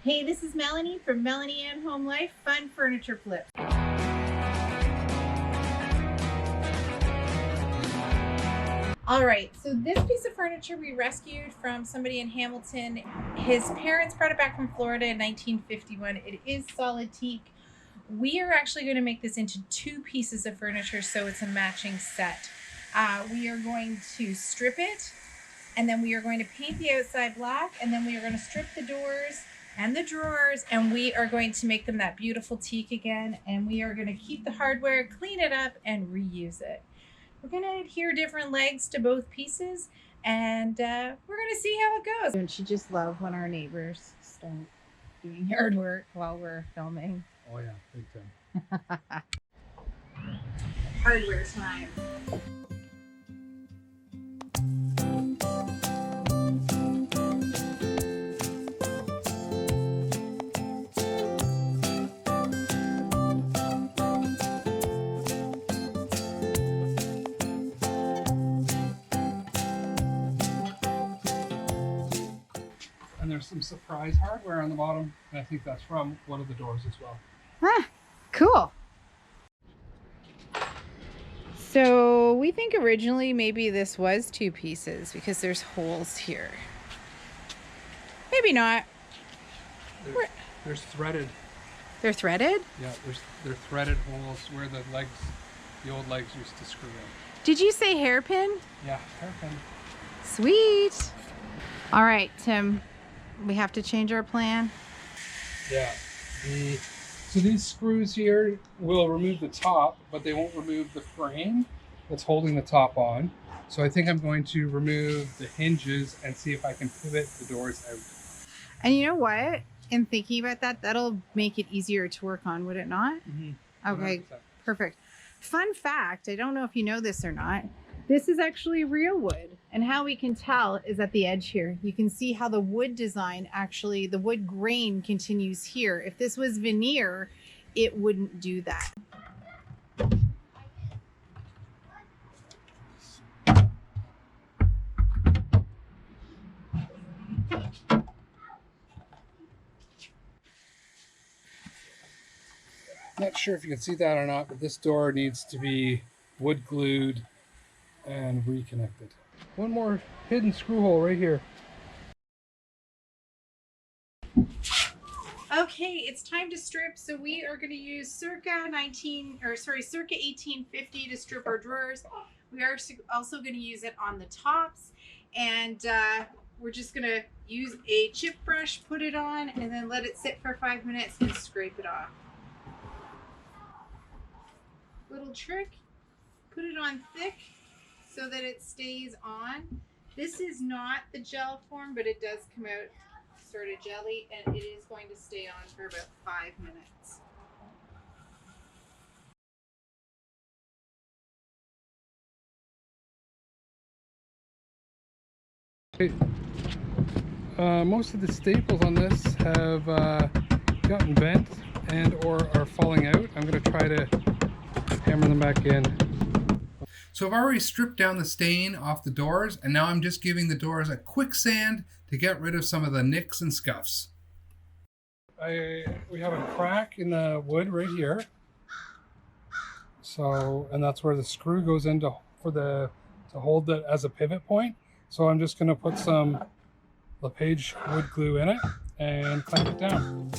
Hey, this is Melanie from Melanie and Home Life Fun Furniture Flips. All right, so this piece of furniture we rescued from somebody in Hamilton. His parents brought it back from Florida in 1951. It is solid teak. We are actually going to make this into two pieces of furniture, so it's a matching set. We are going to strip it, and then we are going to paint the outside black, and then we are going to strip the doors and the drawers, and we are going to make them that beautiful teak again, and we are going to keep the hardware, clean it up, and reuse it. We're going to adhere different legs to both pieces, and we're going to see how it goes. Don't you just love when our neighbors start doing yard work while we're filming? Oh yeah, big time. Hardware time. And there's some surprise hardware on the bottom, and I think that's from one of the doors as well. Ah, cool. So we think originally maybe this was two pieces because there's holes here. Maybe not. There's threaded. They're threaded? Yeah, they're threaded holes where the old legs used to screw in. Did you say hairpin? Yeah, hairpin. Sweet. All right, Tim, we have to change our plan. Yeah. So these screws here will remove the top, but they won't remove the frame that's holding the top on. So I think I'm going to remove the hinges and see if I can pivot the doors out. And you know what? In thinking about that, that'll make it easier to work on, would it not? Mm-hmm. Okay, 100%. perfect. Fun fact, I don't know if you know this or not, this is actually real wood. And how we can tell is at the edge here. You can see how the wood design, actually, the wood grain continues here. If this was veneer, it wouldn't do that. Not sure if you can see that or not, but this door needs to be wood glued and reconnected. One more hidden screw hole right here. Okay, it's time to strip. So we are going to use circa 1850 to strip our drawers. We are also going to use it on the tops, and we're just going to use a chip brush, put it on, and then let it sit for 5 minutes and scrape it off. Little trick, put it on thick so that it stays on. This is not the gel form, but it does come out sort of jelly, and it is going to stay on for about 5 minutes. Most of the staples on this have gotten bent and or are falling out. I'm going to try to hammer them back in. So I've already stripped down the stain off the doors, and now I'm just giving the doors a quick sand to get rid of some of the nicks and scuffs. We have a crack in the wood right here. So, and that's where the screw goes in to hold it as a pivot point. So I'm just going to put some LePage wood glue in it and clamp it down.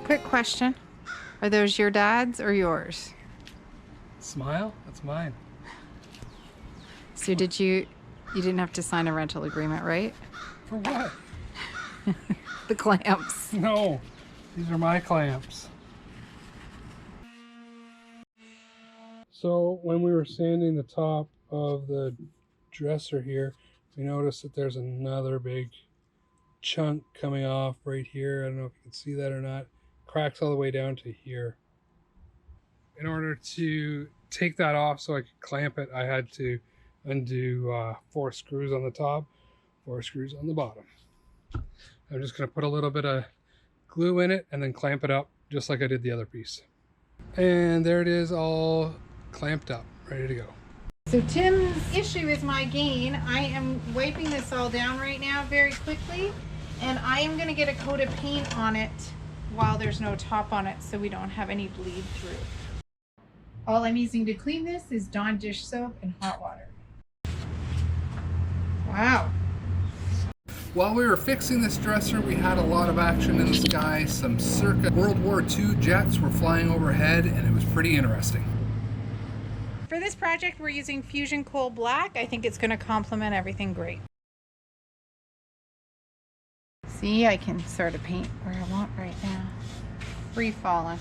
Quick question. Are those your dad's or yours? Smile? That's mine. So you didn't have to sign a rental agreement, right? For what? The clamps. No, these are my clamps. So when we were sanding the top of the dresser here, we noticed that there's another big chunk coming off right here. I don't know if you can see that or not. Cracks all the way down to here. In order to take that off so I could clamp it, I had to undo 4 screws on the top, 4 screws on the bottom. I'm just going to put a little bit of glue in it and then clamp it up just like I did the other piece. And there it is, all clamped up, ready to go. So Tim's issue is my gain. I am wiping this all down right now very quickly, and I am going to get a coat of paint on it while there's no top on it so we don't have any bleed through. All I'm using to clean this is Dawn dish soap and hot water. Wow. While we were fixing this dresser, we had a lot of action in the sky. Some circa World War II jets were flying overhead, and it was pretty interesting. For this project, we're using Fusion Coal Black. I think it's going to complement everything great. See, I can sort of paint where I want right now. Free falling.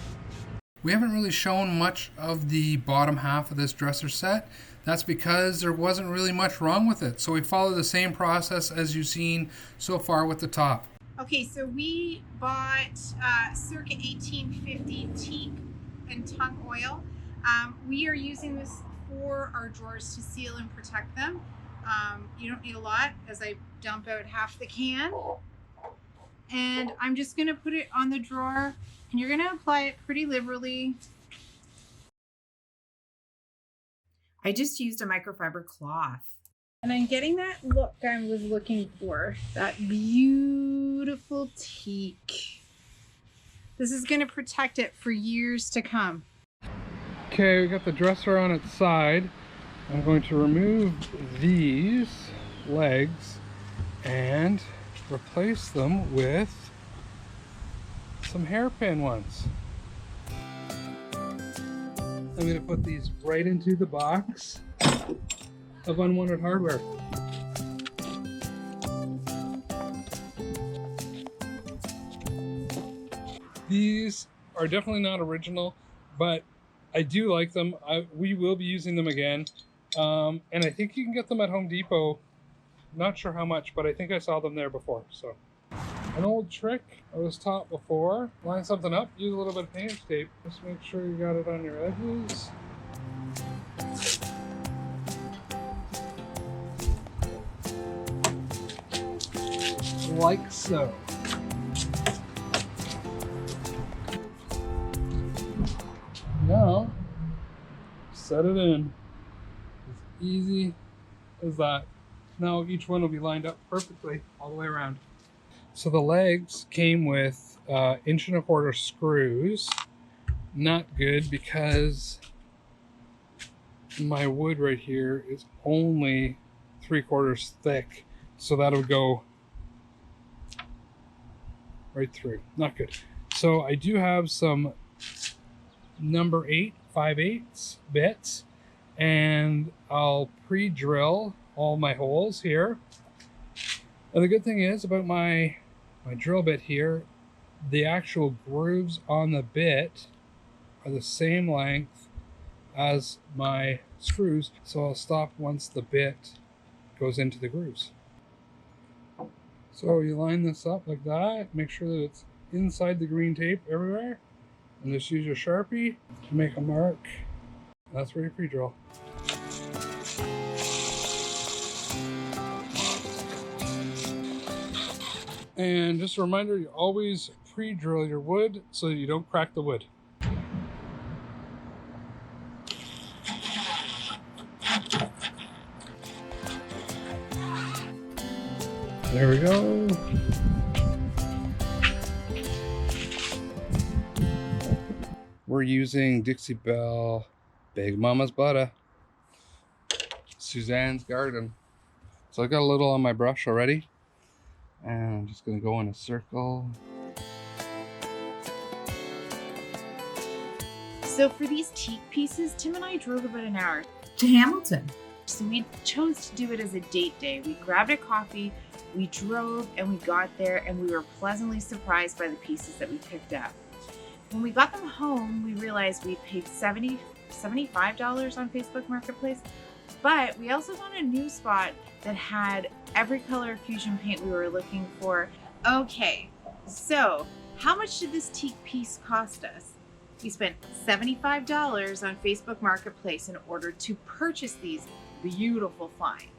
We haven't really shown much of the bottom half of this dresser set. That's because there wasn't really much wrong with it. So we followed the same process as you've seen so far with the top. Okay, so we bought circa 1850 teak and tung oil. We are using this for our drawers to seal and protect them. You don't need a lot, as I dump out half the can. And I'm just gonna put it on the drawer, and you're gonna apply it pretty liberally. I just used a microfiber cloth. And I'm getting that look I was looking for, that beautiful teak. This is gonna protect it for years to come. Okay, we got the dresser on its side. I'm going to remove these legs and replace them with some hairpin ones. I'm going to put these right into the box of unwanted hardware. These are definitely not original, but I do like them. We will be using them again. And I think you can get them at Home Depot. Not sure how much, but I think I saw them there before. So, an old trick I was taught before: line something up, use a little bit of paint tape. Just make sure you got it on your edges. Like so. Now, set it in. As easy as that. Now each one will be lined up perfectly all the way around. So the legs came with 1.25 inch screws. Not good because my wood right here is only 3/4 thick. So that'll go right through. Not good. So I do have some number 8 5/8 bits, and I'll pre-drill all my holes here. And the good thing is about my drill bit here, the actual grooves on the bit are the same length as my screws, so I'll stop once the bit goes into the grooves. So you line this up like that, make sure that it's inside the green tape everywhere, and just use your Sharpie to make a mark. That's where you pre-drill. And just a reminder, you always pre-drill your wood so that you don't crack the wood. There we go. We're using Dixie Belle Big Mama's Butter, Suzanne's Garden. So I got a little on my brush already, and I'm just gonna go in a circle. So for these teak pieces, Tim and I drove about an hour to Hamilton. So we chose to do it as a date day. We grabbed a coffee, we drove, and we got there, and we were pleasantly surprised by the pieces that we picked up. When we got them home, we realized we paid $75 on Facebook Marketplace, but we also found a new spot that had every color of fusion paint we were looking for. Okay, so how much did this teak piece cost us? We spent $75 on Facebook Marketplace in order to purchase these beautiful finds.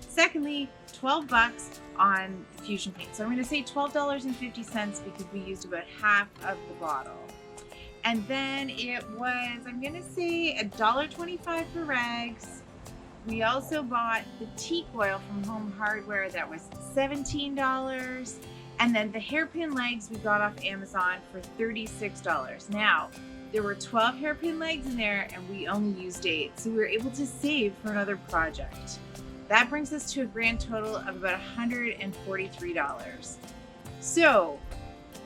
Secondly, $12 on fusion paint. So I'm going to say $12.50 because we used about half of the bottle. And then it was, I'm gonna say $1.25 for rags. We also bought the teak oil from Home Hardware that was $17. And then the hairpin legs we got off Amazon for $36. Now, there were 12 hairpin legs in there and we only used 8. So we were able to save for another project. That brings us to a grand total of about $143. So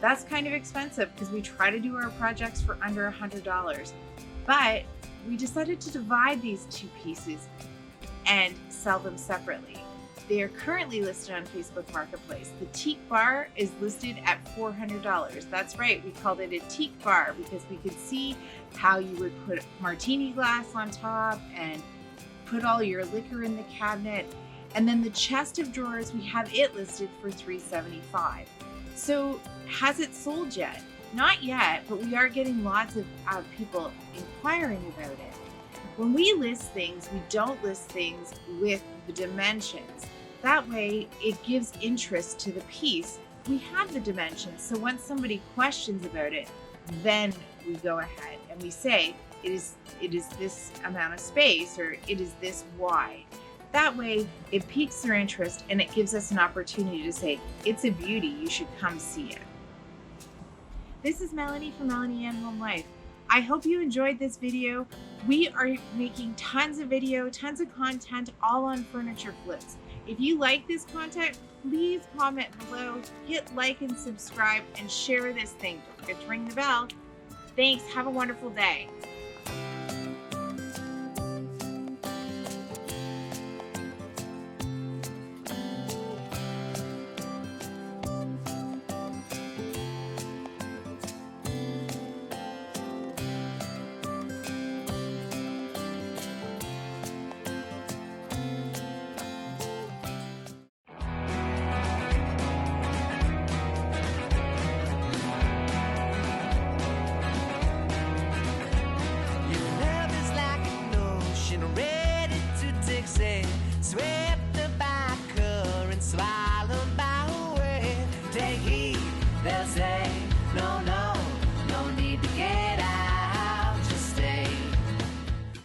that's kind of expensive because we try to do our projects for under $100. But we decided to divide these 2 pieces and sell them separately. They are currently listed on Facebook Marketplace. The teak bar is listed at $400. That's right, we called it a teak bar because we could see how you would put martini glass on top and put all your liquor in the cabinet. And then the chest of drawers, we have it listed for $375. So has it sold yet? Not yet, but we are getting lots of people inquiring about it. When we list things, we don't list things with the dimensions. That way, it gives interest to the piece. We have the dimensions, so once somebody questions about it, then we go ahead and we say, it is this amount of space, or it is this wide. That way, it piques their interest and it gives us an opportunity to say, it's a beauty, you should come see it. This is Melanie from Melanie and Home Life. I hope you enjoyed this video. We are making tons of video, tons of content, all on furniture flips. If you like this content, please comment below, hit like and subscribe, and share this thing. Don't forget to ring the bell. Thanks, have a wonderful day.